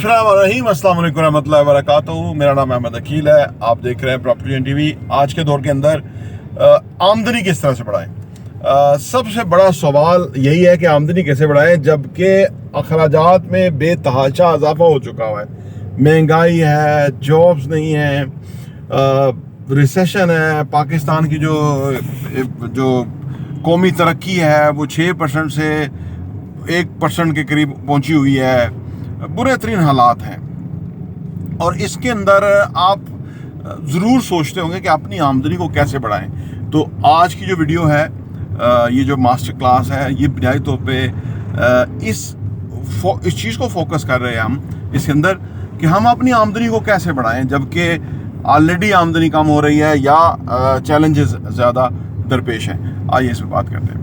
अस्सलाम वालेकुम रहमतुल्लाहि व बरकातुहू। मेरा नाम अहमद अकील है। आप देख रहे हैं प्रॉपर्टी टीवी। आज के दौर के अंदर आमदनी किस तरह से बढ़ाएं। सबसे बड़ा सवाल यही है कि आमदनी कैसे बढ़ाएं जबकि अखराजात में बेतहाशा इजाफा हो चुका हुआ है। महंगाई है, जॉब्स नहीं है, रिसेशन है। पाकिस्तान की जो कौमी तरक्की है वो 6% से 1% के करीब पहुंची हुई है। बुरे तरीन हालात हैं और इसके अंदर आप ज़रूर सोचते होंगे कि अपनी आमदनी को कैसे बढ़ाएं। तो आज की जो वीडियो है, ये जो मास्टर क्लास है, ये बुनियादी तौर पे इस चीज़ को फोकस कर रहे हैं हम इसके अंदर कि हम अपनी आमदनी को कैसे बढ़ाएं जबकि ऑलरेडी आमदनी कम हो रही है या चैलेंजेस ज़्यादा दरपेश हैं। आइए इस पर बात करते हैं।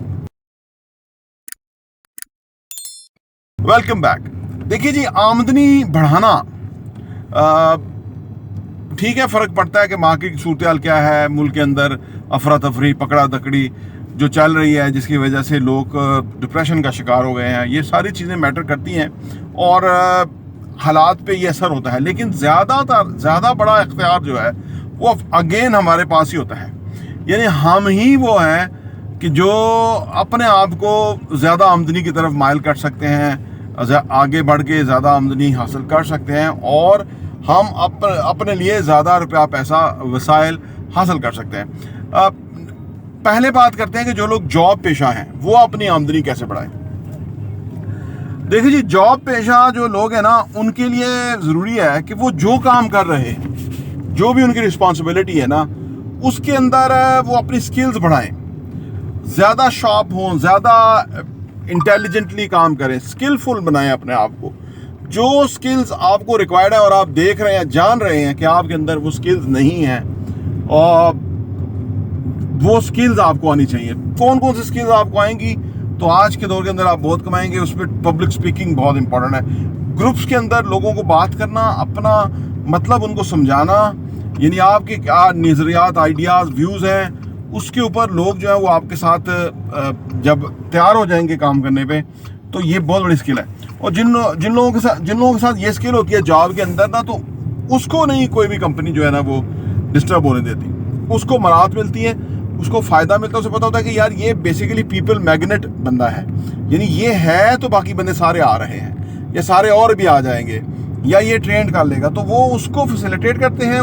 Welcome back. देखिए जी, आमदनी बढ़ाना ठीक है, फ़र्क पड़ता है कि मार्केट की सूरत हाल क्या है, मुल्क के अंदर अफरा तफरी पकड़ा दकड़ी जो चल रही है जिसकी वजह से लोग डिप्रेशन का शिकार हो गए हैं। ये सारी चीज़ें मैटर करती हैं और हालात पे ये असर होता है। लेकिन ज़्यादा बड़ा इख्तियार जो है वो अगेन हमारे पास ही होता है। यानी हम ही वो हैं कि जो अपने आप को ज़्यादा आमदनी की तरफ माइल कर सकते हैं, आगे बढ़ के ज़्यादा आमदनी हासिल कर सकते हैं और हम अपने लिए ज़्यादा रुपया पैसा वसाइल हासिल कर सकते हैं। पहले बात करते हैं कि जो लोग जॉब पेशा हैं वो अपनी आमदनी कैसे बढ़ाएं। देखिए जी, जॉब पेशा जो लोग हैं ना, उनके लिए ज़रूरी है कि वो जो काम कर रहे हैं, जो भी उनकी रिस्पॉन्सिबिलिटी है ना, उसके अंदर वो अपनी स्किल्स बढ़ाएं, ज़्यादा शार्प हों, ज़्यादा इंटेलिजेंटली काम करें, स्किलफुल बनाएं अपने आप को। जो स्किल्स आपको रिक्वायर्ड है और आप देख रहे हैं, जान रहे हैं कि आपके अंदर वो स्किल्स नहीं हैं, और वो स्किल्स आपको आनी चाहिए। कौन कौन सी स्किल्स आपको आएंगी? तो आज के दौर के अंदर आप बहुत कमाएंगे। उसमें पब्लिक स्पीकिंग बहुत इंपॉर्टेंट है। ग्रुप्स के अंदर लोगों को बात करना, अपना मतलब उनको समझाना, यानी आपके क्या नज़रियात, आइडियाज़, व्यूज़ हैं, उसके ऊपर लोग जो है वो आपके साथ जब तैयार हो जाएंगे काम करने पे, तो ये बहुत बड़ी स्किल है। और जिन लोगों के साथ ये स्किल होती है जॉब के अंदर ना, तो उसको नहीं कोई भी कंपनी जो है ना वो डिस्टर्ब होने देती। उसको मराहत मिलती है, उसको फ़ायदा मिलता है। उसे पता होता है कि यार ये बेसिकली पीपल मैग्नेट बंदा है, यानी ये है तो बाकी बंदे सारे आ रहे हैं, ये सारे और भी आ जाएंगे, या ये ट्रेंड कर लेगा। तो वो उसको फैसिलिटेट करते हैं,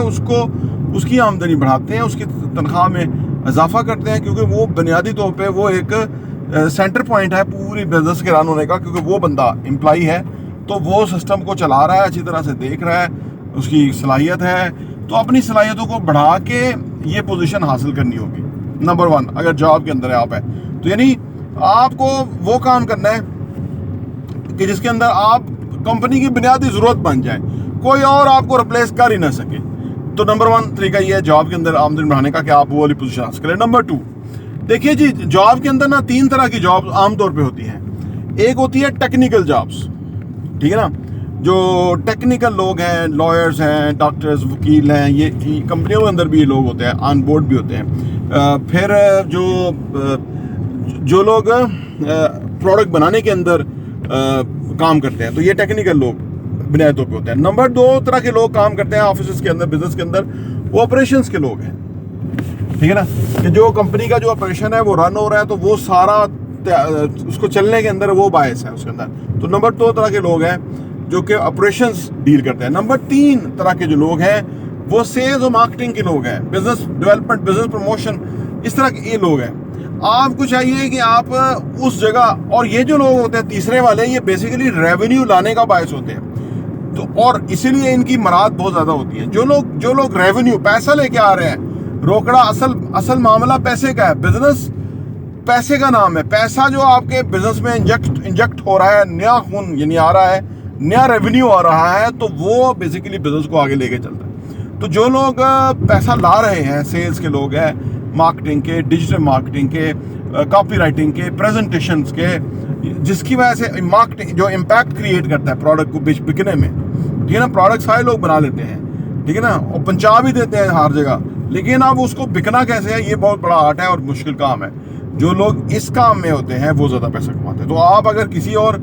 उसकी आमदनी बढ़ाते हैं, उसकी तनख्वाह में इजाफा करते हैं, क्योंकि वो बुनियादी तौर पे वो एक सेंटर पॉइंट है पूरी बिजनेस के रन होने का। क्योंकि वो बंदा एम्प्लॉई है तो वो सिस्टम को चला रहा है, अच्छी तरह से देख रहा है, उसकी सलाहियत है। तो अपनी सलाहियतों को बढ़ा के ये पोजीशन हासिल करनी होगी। नंबर 1, अगर जॉब के अंदर आप है तो यानी आपको वो काम करना है कि जिसके अंदर आप कंपनी की बुनियादी ज़रूरत बन जाए, कोई और आपको रिप्लेस कर ही ना सके। तो नंबर 1 तरीका ये है जॉब के अंदर आमदनी बढ़ाने का कि आप वो वाली पोजीशन हासिल करें। नंबर 2, देखिए जी, जॉब के अंदर ना 3 तरह की जॉब आमतौर पे होती हैं। एक होती है टेक्निकल जॉब्स, ठीक है ना, जो टेक्निकल लोग हैं, लॉयर्स हैं, डॉक्टर्स, वकील हैं, ये कंपनियों के अंदर भी ये लोग होते हैं, ऑन बोर्ड भी होते हैं। फिर जो लोग प्रोडक्ट बनाने के अंदर काम करते हैं, तो ये टेक्निकल लोग बुनियादी तौर पे होते हैं। नंबर 2 तरह के लोग काम करते हैं ऑफिस के अंदर, बिजनेस के अंदर, वो ऑपरेशंस के लोग हैं, ठीक है ना, कि जो कंपनी का जो ऑपरेशन है वो रन हो रहा है, तो वो सारा उसको चलने के अंदर वो बायस है उसके अंदर। तो नंबर 2 तरह के लोग हैं जो कि ऑपरेशंस डील करते हैं। नंबर 3 तरह के जो लोग हैं वो सेल्स और मार्केटिंग के लोग हैं, बिजनेस डेवलपमेंट, बिजनेस प्रमोशन, इस तरह के ये लोग हैं। आपको चाहिए कि आप उस जगह, और ये जो लोग होते हैं तीसरे वाले, ये बेसिकली रेवेन्यू लाने का बायस होते हैं। तो और इसीलिए इनकी मराहत बहुत ज़्यादा होती है। जो लोग रेवेन्यू, पैसा लेके आ रहे हैं, रोकड़ा, असल मामला पैसे का है। बिजनेस पैसे का नाम है। पैसा जो आपके बिजनेस में इंजेक्ट हो रहा है, नया खून यानी आ रहा है, नया रेवेन्यू आ रहा है, तो वो बेसिकली बिजनेस को आगे लेके चलता है। तो जो लोग पैसा ला रहे हैं, सेल्स के लोग हैं, मार्केटिंग के, डिजिटल मार्केटिंग के, कॉपी राइटिंग के, प्रेजेंटेशंस के, जिसकी वजह से मार्केटिंग जो इम्पैक्ट क्रिएट करता है प्रोडक्ट को बिकने में, ठीक है ना। प्रोडक्ट सारे लोग बना लेते हैं, ठीक है ना, और पहुंचा भी देते हैं हर जगह, लेकिन अब उसको बिकना कैसे है, ये बहुत बड़ा आर्ट है और मुश्किल काम है। जो लोग इस काम में होते हैं वो ज़्यादा पैसा कमाते हैं। तो आप अगर किसी और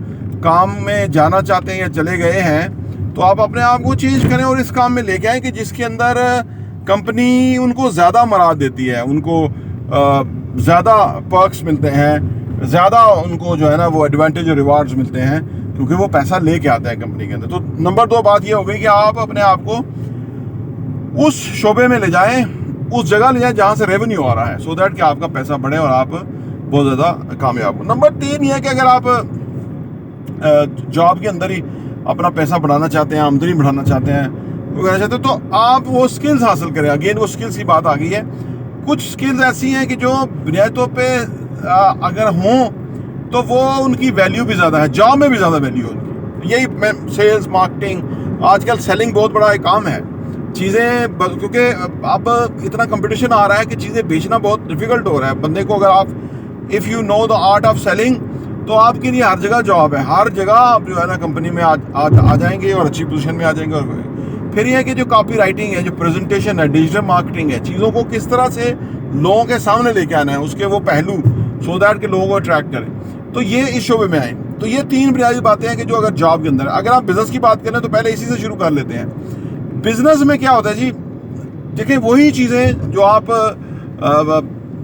काम में जाना चाहते हैं या चले गए हैं تو آپ اپنے آپ کو چینج کریں اور اس کام میں لے کے آئیں کہ جس کے اندر کمپنی ان کو زیادہ مراد دیتی ہے, ان کو زیادہ پرکس ملتے ہیں, زیادہ ان کو جو ہے نا وہ ایڈوانٹیج اور ریوارڈز ملتے ہیں, کیونکہ وہ پیسہ لے کے آتا ہے کمپنی کے اندر. تو نمبر 2 بات یہ ہو گئی کہ آپ اپنے آپ کو اس شعبے میں لے جائیں, اس جگہ لے جائیں جہاں سے ریونیو آ رہا ہے, سو دیٹ کہ آپ کا پیسہ بڑھے اور آپ بہت زیادہ کامیاب ہو. نمبر 3 یہ ہے کہ اگر آپ جاب کے اندر ہی اپنا پیسہ بڑھانا چاہتے ہیں, آمدنی بڑھانا چاہتے ہیں, وہ کرنا چاہتے ہیں, تو آپ وہ سکلز حاصل کریں. اگین وہ سکلز کی بات آ گئی ہے. کچھ سکلز ایسی ہیں کہ جو بنیادی طور پہ اگر ہوں تو وہ ان کی ویلیو بھی زیادہ ہے, جاب میں بھی زیادہ ویلیو ہے ان کی. یہی سیلز, مارکیٹنگ, آج کل سیلنگ بہت بڑا ایک کام ہے. چیزیں کیونکہ اب اتنا کمپٹیشن آ رہا ہے کہ چیزیں بیچنا بہت ڈیفیکلٹ ہو رہا ہے. بندے کو اگر آپ if you know the art of selling تو آپ کے لیے ہر جگہ جاب ہے, ہر جگہ آپ جو ہے نا کمپنی میں آ جائیں گے اور اچھی پوزیشن میں آ جائیں گے. اور پھر یہ ہے کہ جو کاپی رائٹنگ ہے, جو پریزنٹیشن ہے, ڈیجیٹل مارکیٹنگ ہے, چیزوں کو کس طرح سے لوگوں کے سامنے لے کے آنا ہے, اس کے وہ پہلو, سو دیٹ کہ لوگوں کو اٹریکٹ کریں, تو یہ اس شعبے میں آئیں. تو یہ 3 بنیادی باتیں ہیں کہ جو اگر جاب کے اندر, اگر آپ بزنس کی بات کریں تو پہلے اسی سے شروع کر لیتے ہیں. بزنس میں کیا ہوتا ہے جی, دیکھیں وہی چیزیں جو آپ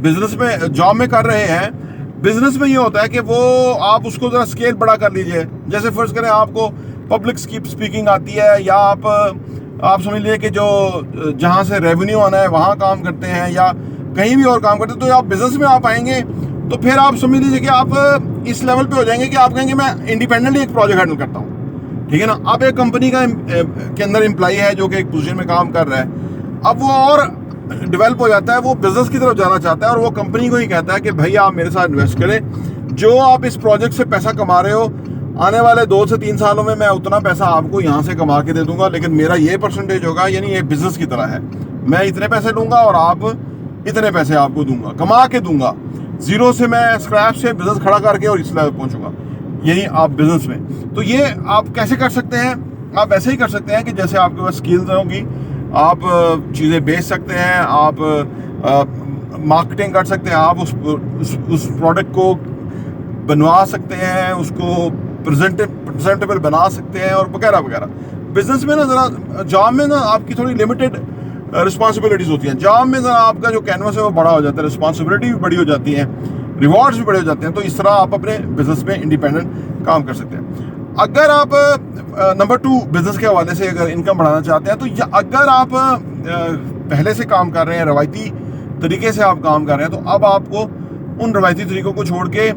بزنس میں جاب میں کر رہے ہیں, بزنس میں یہ ہوتا ہے کہ وہ آپ اس کو ذرا اسکیل بڑا کر لیجئے. جیسے فرض کریں آپ کو پبلک اسپیکنگ آتی ہے, یا آپ سمجھ لیجیے کہ جو جہاں سے ریونیو آنا ہے وہاں کام کرتے ہیں, یا کہیں بھی اور کام کرتے ہیں, تو آپ بزنس میں آپ آئیں گے تو پھر آپ سمجھ لیجیے کہ آپ اس لیول پہ ہو جائیں گے کہ آپ کہیں گے میں انڈیپینڈنٹلی ایک پروجیکٹ ہینڈل کرتا ہوں, ٹھیک ہے نا. اب ایک کمپنی کے اندر امپلائی ہے جو کہ ایک پوزیشن میں کام کر رہا ہے, اب وہ اور ڈیولپ ہو جاتا ہے, وہ بزنس کی طرف جانا چاہتا ہے, اور وہ کمپنی کو ہی کہتا ہے کہ بھائی آپ میرے ساتھ انویسٹ کریں, جو آپ اس پروجیکٹ سے پیسہ کما رہے ہو آنے والے 2 سے 3 سالوں میں اتنا پیسہ آپ کو یہاں سے کما کے دے دوں گا, لیکن میرا یہ پرسنٹیج ہوگا, یعنی یہ بزنس کی طرح ہے, میں اتنے پیسے لوں گا اور آپ اتنے پیسے آپ کو دوں گا, کما کے دوں گا, زیرو سے میں اسکریپ سے بزنس کھڑا کر کے اور اس لیول پہنچوں گا, یہی آپ بزنس میں. تو یہ آپ کیسے کر سکتے ہیں؟ آپ ایسے ہی کر سکتے ہیں کہ جیسے آپ کے پاس اسکلز ہوں گی, آپ چیزیں بیچ سکتے ہیں, آپ مارکیٹنگ کر سکتے ہیں, آپ اس پروڈکٹ کو بنوا سکتے ہیں, اس کو پریزنٹیبل بنا سکتے ہیں, اور وغیرہ وغیرہ. بزنس میں نا ذرا, جاب میں نا آپ کی تھوڑی لمیٹڈ رسپانسبلٹیز ہوتی ہیں. جاب میں ذرا آپ کا جو کینوس ہے وہ بڑا ہو جاتا ہے, رسپانسبلٹی بھی بڑی ہو جاتی ہیں, ریوارڈز بھی بڑے ہو جاتے ہیں. تو اس طرح آپ اپنے بزنس میں انڈیپینڈنٹ کام کر سکتے ہیں. اگر آپ نمبر 2 بزنس کے حوالے سے اگر انکم بڑھانا چاہتے ہیں, تو اگر آپ پہلے سے کام کر رہے ہیں, روایتی طریقے سے آپ کام کر رہے ہیں, تو اب آپ کو ان روایتی طریقوں کو چھوڑ کے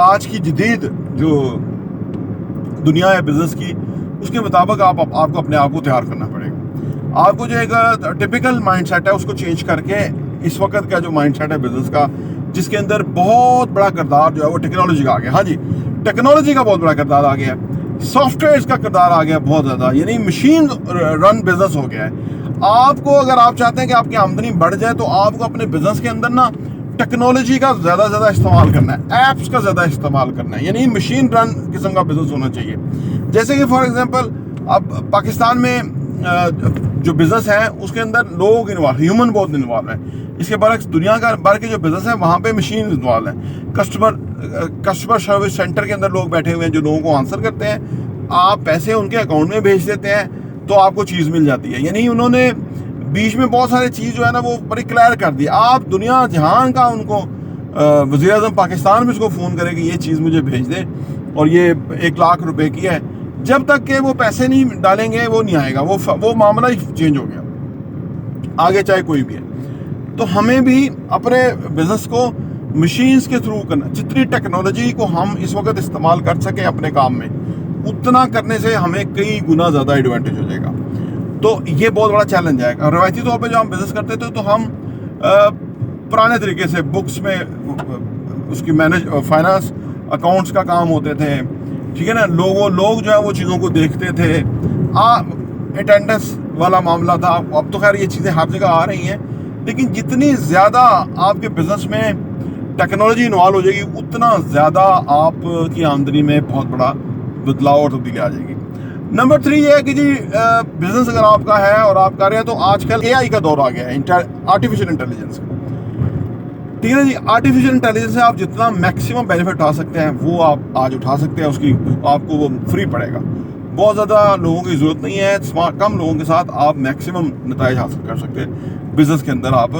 آج کی جدید جو دنیا ہے بزنس کی, اس کے مطابق آپ کو اپنے آپ کو تیار کرنا پڑے گا. آپ کو جو ایک ٹپیکل مائنڈ سیٹ ہے اس کو چینج کر کے اس وقت کا جو مائنڈ سیٹ ہے بزنس کا, جس کے اندر بہت بڑا کردار جو ہے وہ ٹیکنالوجی کا آ گیا. ہاں جی, ٹیکنالوجی کا بہت بڑا کردار آ گیا ہے, سافٹ ویئرز کا کردار آ گیا بہت زیادہ, یعنی مشین رن بزنس ہو گیا ہے. آپ کو اگر آپ چاہتے ہیں کہ آپ کی آمدنی بڑھ جائے, تو آپ کو اپنے بزنس کے اندر نا ٹیکنالوجی کا زیادہ استعمال کرنا ہے, ایپس کا زیادہ استعمال کرنا ہے, یعنی مشین رن قسم کا بزنس ہونا چاہیے. جیسے کہ فار ایگزامپل اب پاکستان میں جو بزنس ہے اس کے اندر لوگ انوالو, ہیومن بہت انوالو ہیں. اس کے برعکس دنیا کا بھر کے جو بزنس ہے وہاں پہ مشین انوالو ہیں. کسٹمر سروس سینٹر کے اندر لوگ بیٹھے ہوئے ہیں جو لوگوں کو آنسر کرتے ہیں, آپ پیسے ان کے اکاؤنٹ میں بھیج دیتے ہیں تو آپ کو چیز مل جاتی ہے. یعنی انہوں نے بیچ میں بہت ساری چیز جو ہے نا وہ بڑی کلیئر کر دی. آپ دنیا جہان کا ان کو وزیر اعظم پاکستان میں اس کو فون کرے کہ یہ چیز مجھے بھیج دے اور یہ 1 لاکھ روپے کی ہے, جب تک کہ وہ پیسے نہیں ڈالیں گے وہ نہیں آئے گا, وہ معاملہ ہی چینج ہو گیا, آگے چاہے کوئی بھی ہے. تو ہمیں بھی اپنے بزنس کو مشینز کے تھرو کرنا, جتنی ٹیکنالوجی کو ہم اس وقت استعمال کر سکیں اپنے کام میں, اتنا کرنے سے ہمیں کئی گنا زیادہ ایڈوانٹیج ہو جائے گا. تو یہ بہت بڑا چیلنج ہے. روایتی طور پہ جو ہم بزنس کرتے تھے تو ہم پرانے طریقے سے بکس میں اس کی فائنانس اکاؤنٹس کا کام ہوتے تھے, ٹھیک ہے نا, لوگ جو ہے وہ چیزوں کو دیکھتے تھے, اٹینڈنس والا معاملہ تھا. اب تو خیر یہ چیزیں ہر جگہ آ رہی ہیں, لیکن جتنی زیادہ آپ کے بزنس میں ٹیکنالوجی انوالو ہو جائے گی, اتنا زیادہ آپ کی آمدنی میں بہت بڑا بدلاؤ اور تبدیلی آ جائے گی. نمبر 3 یہ ہے کہ جی بزنس اگر آپ کا ہے اور آپ کر رہے ہیں تو آج کل AI کا دور آ گیا ہے, آرٹیفیشیل انٹیلیجنس کا, ٹھیک ہے جی. آرٹیفیشیل انٹیلیجنس سے آپ جتنا میکسیمم بینیفٹ اٹھا سکتے ہیں وہ آپ آج اٹھا سکتے ہیں, اس کی آپ کو وہ فری پڑے گا. बहुत ज़्यादा लोगों की ज़रूरत नहीं है, स्मार्ट कम लोगों के साथ आप मैक्सिमम नताइज हासिल कर सकते हैं बिज़नेस के अंदर आप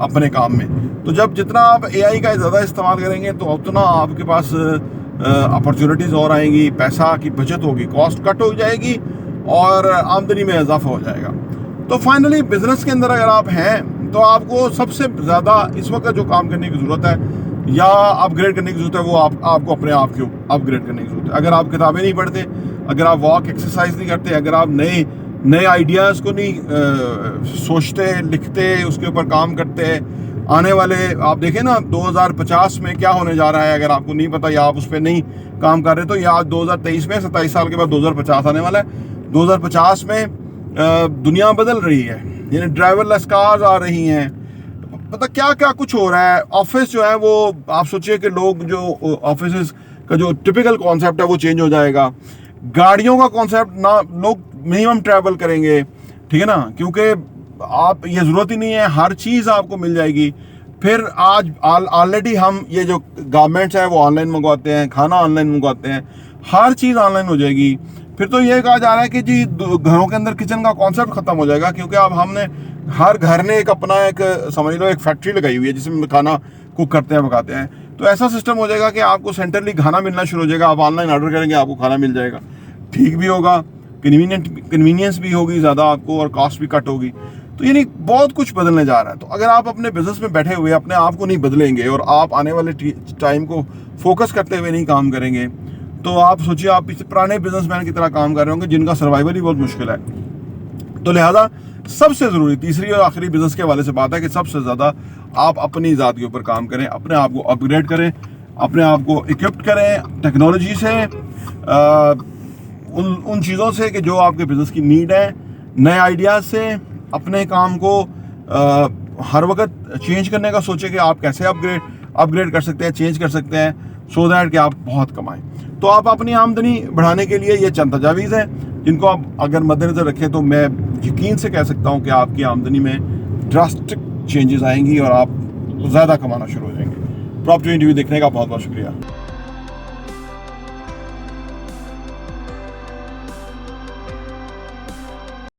अपने काम में। तो जब जितना आप AI का ज़्यादा इस्तेमाल करेंगे तो उतना आपके पास अपॉर्चुनिटीज़ और आएंगी, पैसा की बचत होगी, कॉस्ट कट हो जाएगी और आमदनी में इजाफा हो जाएगा। तो फाइनली बिज़नेस के अंदर अगर आप हैं तो आपको सबसे ज़्यादा इस वक्त जो काम करने की ज़रूरत है या अपग्रेड करने की ज़रूरत है वो आपको अपने आप को अपग्रेड करने की ज़रूरत है। अगर आप किताबें नहीं पढ़ते, अगर आप वॉक एक्सरसाइज नहीं करते, अगर आप नए आइडियाज़ को नहीं सोचते, लिखते, उसके ऊपर काम करते, आने वाले आप देखें ना 2050 में क्या होने जा रहा है, अगर आपको नहीं पता या आप उस पर नहीं काम कर रहे तो या 2023 में 27 साल के बाद 2050 आने वाला है। 2050 में दुनिया बदल रही है, यानी ड्राइवरलेस कार्स आ रही हैं, पता क्या क्या कुछ हो रहा है। ऑफिस जो है वो आप सोचिए कि लोग जो ऑफिस का जो टिपिकल कॉन्सेप्ट है वो चेंज हो जाएगा। गाड़ियों का कॉन्सेप्ट ना, लोग मिनिमम ट्रैवल करेंगे, ठीक है ना, क्योंकि आप ये ज़रूरत ही नहीं है, हर चीज़ आपको मिल जाएगी। फिर आज ऑलरेडी हम ये जो गारमेंट्स है वो ऑनलाइन मंगवाते हैं, खाना ऑनलाइन मंगवाते हैं, हर चीज़ ऑनलाइन हो जाएगी। फिर तो ये कहा जा रहा है कि जी घरों के अंदर किचन का कॉन्सेप्ट ख़त्म हो जाएगा, क्योंकि अब हमने हर घर ने एक अपना एक समझ लो एक फैक्ट्री लगाई हुई है जिसमें खाना कुक करते हैं, पकाते हैं। तो ऐसा सिस्टम हो जाएगा कि आपको सेंट्रली खाना मिलना शुरू हो जाएगा, आप ऑनलाइन ऑर्डर करेंगे आपको खाना मिल जाएगा। ठीक भी होगा, कन्वीनियंस भी होगी ज़्यादा आपको और कॉस्ट भी कट होगी। तो यानी बहुत कुछ बदलने जा रहा है। तो अगर आप अपने बिजनेस में बैठे हुए अपने आप को नहीं बदलेंगे और आप आने वाले टाइम को फोकस करते हुए नहीं काम करेंगे तो आप सोचिए आप पुराने बिजनेसमैन की तरह काम कर रहे होंगे जिनका सर्वाइवल ही बहुत मुश्किल है। तो लिहाजा सबसे ज़रूरी तीसरी और आखिरी बिजनेस के हवाले से बात है कि सबसे ज़्यादा आप अपनी ज़ात के ऊपर काम करें, अपने आप को अपग्रेड करें, अपने आप को इक्विप्ड करें टेक्नोलॉजी से, उन चीज़ों से कि जो आपके बिज़नेस की नीड है, नए आइडियाज़ से। अपने काम को हर वक्त चेंज करने का सोचें कि आप कैसे अपग्रेड कर सकते हैं, चेंज कर सकते हैं, सो दैट कि आप बहुत कमाएं। तो आप अपनी आमदनी बढ़ाने के लिए ये चंद तजावीज़ हैं जिनको आप अगर मद्देनज़र रखें तो मैं यकीन से कह सकता हूँ कि आपकी आमदनी में ड्रास्टिक चेंजेस आएंगी और आप ज़्यादा कमाना शुरू हो जाएंगे। प्रॉपर्टी इंटरव्यू देखने का बहुत बहुत शुक्रिया।